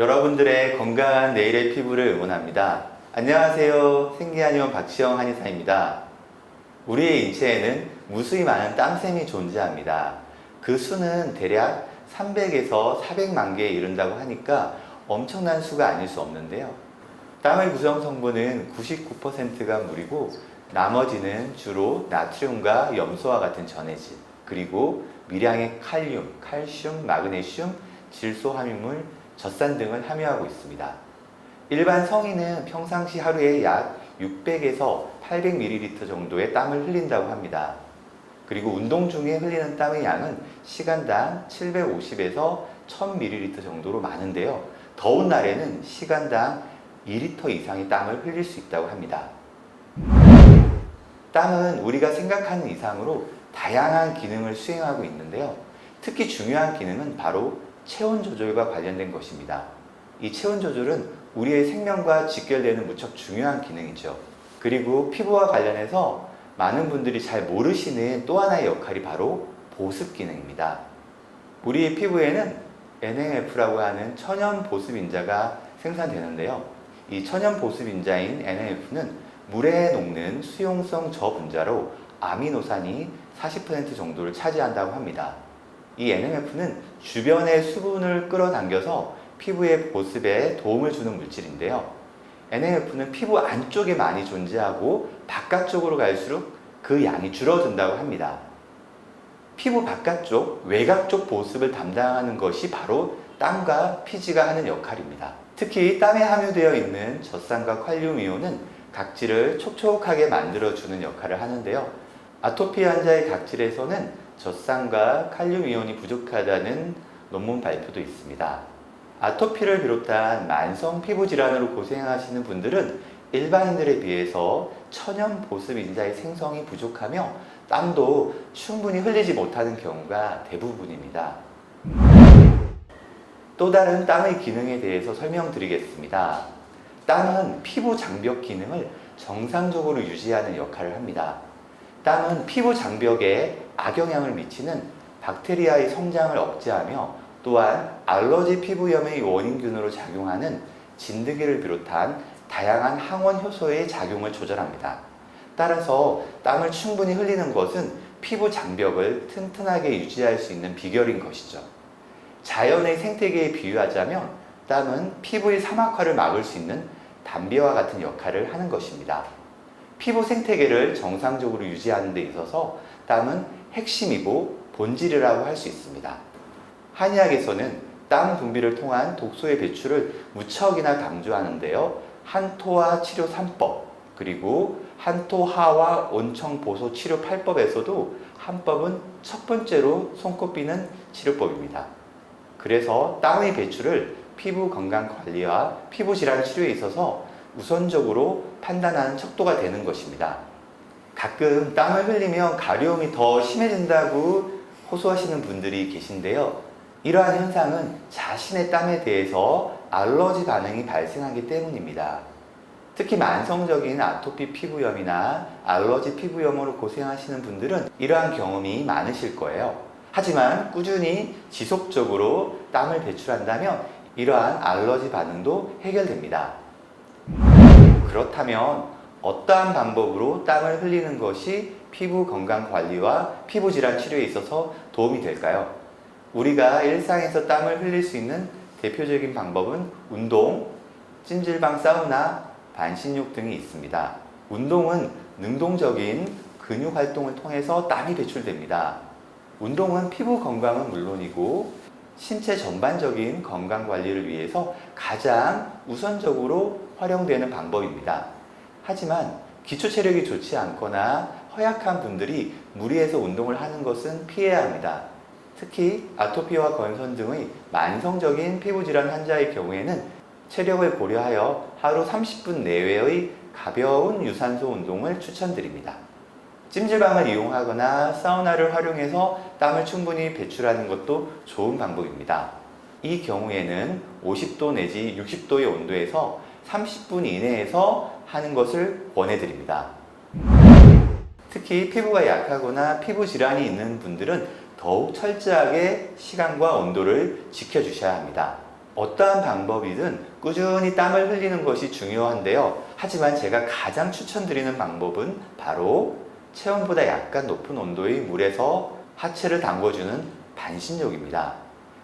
여러분들의 건강한 내일의 피부를 응원합니다. 안녕하세요. 생기한의원 박시영 한의사입니다. 우리의 인체에는 무수히 많은 땀샘이 존재합니다. 그 수는 대략 300에서 400만 개에 이른다고 하니까 엄청난 수가 아닐 수 없는데요. 땀의 구성 성분은 99%가 물이고 나머지는 주로 나트륨과 염소와 같은 전해질, 그리고 미량의 칼륨, 칼슘, 마그네슘, 질소 함유물, 젖산 등을 함유하고 있습니다. 일반 성인은 평상시 하루에 약 600에서 800ml 정도의 땀을 흘린다고 합니다. 그리고 운동 중에 흘리는 땀의 양은 시간당 750에서 1000ml 정도로 많은데요. 더운 날에는 시간당 2리터 이상의 땀을 흘릴 수 있다고 합니다. 땀은 우리가 생각하는 이상으로 다양한 기능을 수행하고 있는데요. 특히 중요한 기능은 바로 체온 조절과 관련된 것입니다. 이 체온 조절은 우리의 생명과 직결되는 무척 중요한 기능이죠. 그리고 피부와 관련해서 많은 분들이 잘 모르시는 또 하나의 역할이 바로 보습 기능입니다. 우리의 피부에는 NMF라고 하는 천연 보습 인자가 생산되는데요. 이 천연 보습 인자인 NMF는 물에 녹는 수용성 저분자로 아미노산이 40% 정도를 차지한다고 합니다. 이 NMF는 주변의 수분을 끌어당겨서 피부의 보습에 도움을 주는 물질인데요. NMF는 피부 안쪽에 많이 존재하고 바깥쪽으로 갈수록 그 양이 줄어든다고 합니다. 피부 바깥쪽, 외곽 쪽 보습을 담당하는 것이 바로 땀과 피지가 하는 역할입니다. 특히 땀에 함유되어 있는 젖산과 칼륨 이온은 각질을 촉촉하게 만들어주는 역할을 하는데요. 아토피 환자의 각질에서는 젖산과 칼륨 이온이 부족하다는 논문 발표도 있습니다. 아토피를 비롯한 만성 피부 질환으로 고생하시는 분들은 일반인들에 비해서 천연 보습 인자의 생성이 부족하며 땀도 충분히 흘리지 못하는 경우가 대부분입니다. 또 다른 땀의 기능에 대해서 설명드리겠습니다. 땀은 피부 장벽 기능을 정상적으로 유지하는 역할을 합니다. 땀은 피부 장벽에 악영향을 미치는 박테리아의 성장을 억제하며 또한 알러지 피부염의 원인균으로 작용하는 진드기를 비롯한 다양한 항원 효소의 작용을 조절합니다. 따라서 땀을 충분히 흘리는 것은 피부 장벽을 튼튼하게 유지할 수 있는 비결인 것이죠. 자연의 생태계에 비유하자면 땀은 피부의 사막화를 막을 수 있는 담배와 같은 역할을 하는 것입니다. 피부 생태계를 정상적으로 유지하는 데 있어서 땀은 핵심이고 본질이라고 할 수 있습니다. 한의학에서는 땀 분비를 통한 독소의 배출을 무척이나 강조하는데요. 한토화 치료 3법, 그리고 한토하와 온청 보소 치료 8법에서도 한법은 첫 번째로 손꼽히는 치료법입니다. 그래서 땀의 배출을 피부 건강 관리와 피부 질환 치료에 있어서 우선적으로 판단하는 척도가 되는 것입니다. 가끔 땀을 흘리면 가려움이 더 심해진다고 호소하시는 분들이 계신데요. 이러한 현상은 자신의 땀에 대해서 알러지 반응이 발생하기 때문입니다. 특히 만성적인 아토피 피부염이나 알러지 피부염으로 고생하시는 분들은 이러한 경험이 많으실 거예요. 하지만 꾸준히 지속적으로 땀을 배출한다면 이러한 알러지 반응도 해결됩니다. 그렇다면 어떠한 방법으로 땀을 흘리는 것이 피부 건강 관리와 피부 질환 치료에 있어서 도움이 될까요? 우리가 일상에서 땀을 흘릴 수 있는 대표적인 방법은 운동, 찜질방, 사우나, 반신욕 등이 있습니다. 운동은 능동적인 근육 활동을 통해서 땀이 배출됩니다. 운동은 피부 건강은 물론이고 신체 전반적인 건강 관리를 위해서 가장 우선적으로 활용되는 방법입니다. 하지만 기초 체력이 좋지 않거나 허약한 분들이 무리해서 운동을 하는 것은 피해야 합니다. 특히 아토피와 건선 등의 만성적인 피부질환 환자의 경우에는 체력을 고려하여 하루 30분 내외의 가벼운 유산소 운동을 추천드립니다. 찜질방을 이용하거나 사우나를 활용해서 땀을 충분히 배출하는 것도 좋은 방법입니다. 이 경우에는 50도 내지 60도의 온도에서 30분 이내에서 하는 것을 권해드립니다. 특히 피부가 약하거나 피부 질환이 있는 분들은 더욱 철저하게 시간과 온도를 지켜주셔야 합니다. 어떠한 방법이든 꾸준히 땀을 흘리는 것이 중요한데요. 하지만 제가 가장 추천드리는 방법은 바로 체온보다 약간 높은 온도의 물에서 하체를 담궈주는 반신욕입니다.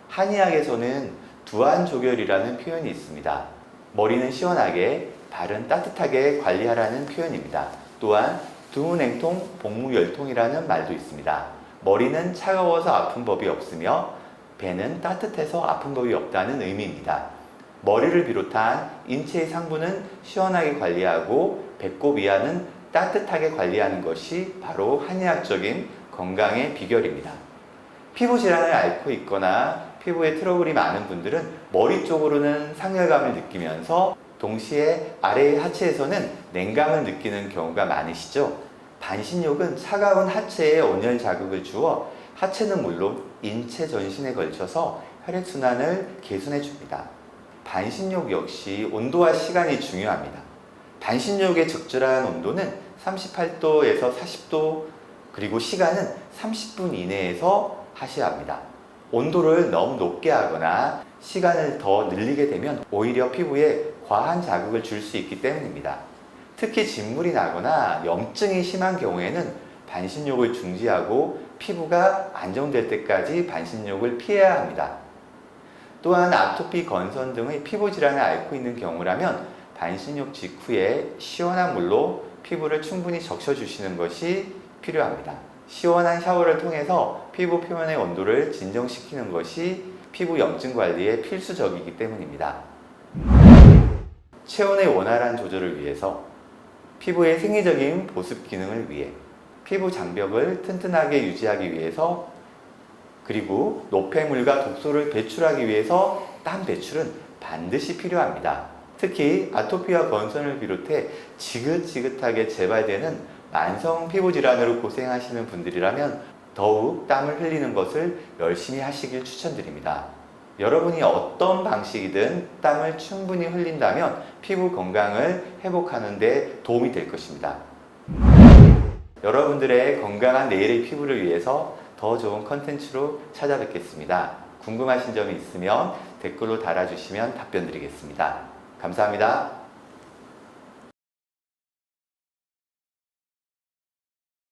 한의학에서는 두안조결이라는 표현이 있습니다. 머리는 시원하게, 발은 따뜻하게 관리하라는 표현입니다. 또한 두무냉통, 복무열통이라는 말도 있습니다. 머리는 차가워서 아픈 법이 없으며 배는 따뜻해서 아픈 법이 없다는 의미입니다. 머리를 비롯한 인체의 상부는 시원하게 관리하고 배꼽 이하는 따뜻하게 관리하는 것이 바로 한의학적인 건강의 비결입니다. 피부 질환을 앓고 있거나 피부에 트러블이 많은 분들은 머리 쪽으로는 상열감을 느끼면서 동시에 아래의 하체에서는 냉감을 느끼는 경우가 많으시죠? 반신욕은 차가운 하체에 온열 자극을 주어 하체는 물론 인체 전신에 걸쳐서 혈액순환을 개선해 줍니다. 반신욕 역시 온도와 시간이 중요합니다. 반신욕의 적절한 온도는 38도에서 40도, 그리고 시간은 30분 이내에서 하셔야 합니다. 온도를 너무 높게 하거나 시간을 더 늘리게 되면 오히려 피부에 과한 자극을 줄 수 있기 때문입니다. 특히 진물이 나거나 염증이 심한 경우에는 반신욕을 중지하고 피부가 안정될 때까지 반신욕을 피해야 합니다. 또한 아토피, 건선 등의 피부 질환을 앓고 있는 경우라면 반신욕 직후에 시원한 물로 피부를 충분히 적셔주시는 것이 필요합니다. 시원한 샤워를 통해서 피부 표면의 온도를 진정시키는 것이 피부 염증 관리에 필수적이기 때문입니다. 체온의 원활한 조절을 위해서, 피부의 생리적인 보습 기능을 위해, 피부 장벽을 튼튼하게 유지하기 위해서, 그리고 노폐물과 독소를 배출하기 위해서 땀 배출은 반드시 필요합니다. 특히 아토피와 건선을 비롯해 지긋지긋하게 재발되는 만성 피부 질환으로 고생하시는 분들이라면 더욱 땀을 흘리는 것을 열심히 하시길 추천드립니다. 여러분이 어떤 방식이든 땀을 충분히 흘린다면 피부 건강을 회복하는 데 도움이 될 것입니다. 여러분들의 건강한 내일의 피부를 위해서 더 좋은 컨텐츠로 찾아뵙겠습니다. 궁금하신 점이 있으면 댓글로 달아주시면 답변 드리겠습니다. 감사합니다.